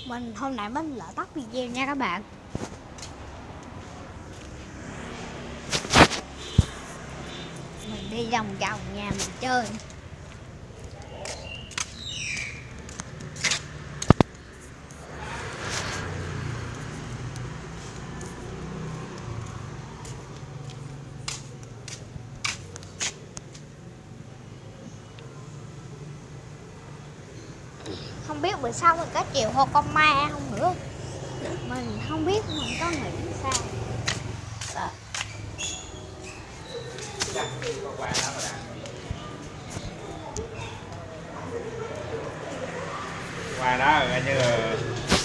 Mình hôm nay mình lỡ tắt video nha các bạn. Mình đi vòng vòng nhà mình chơi. Không biết bữa sau mình có chịu hoa con ma không nữa. Mình không biết mình có nghĩ sao.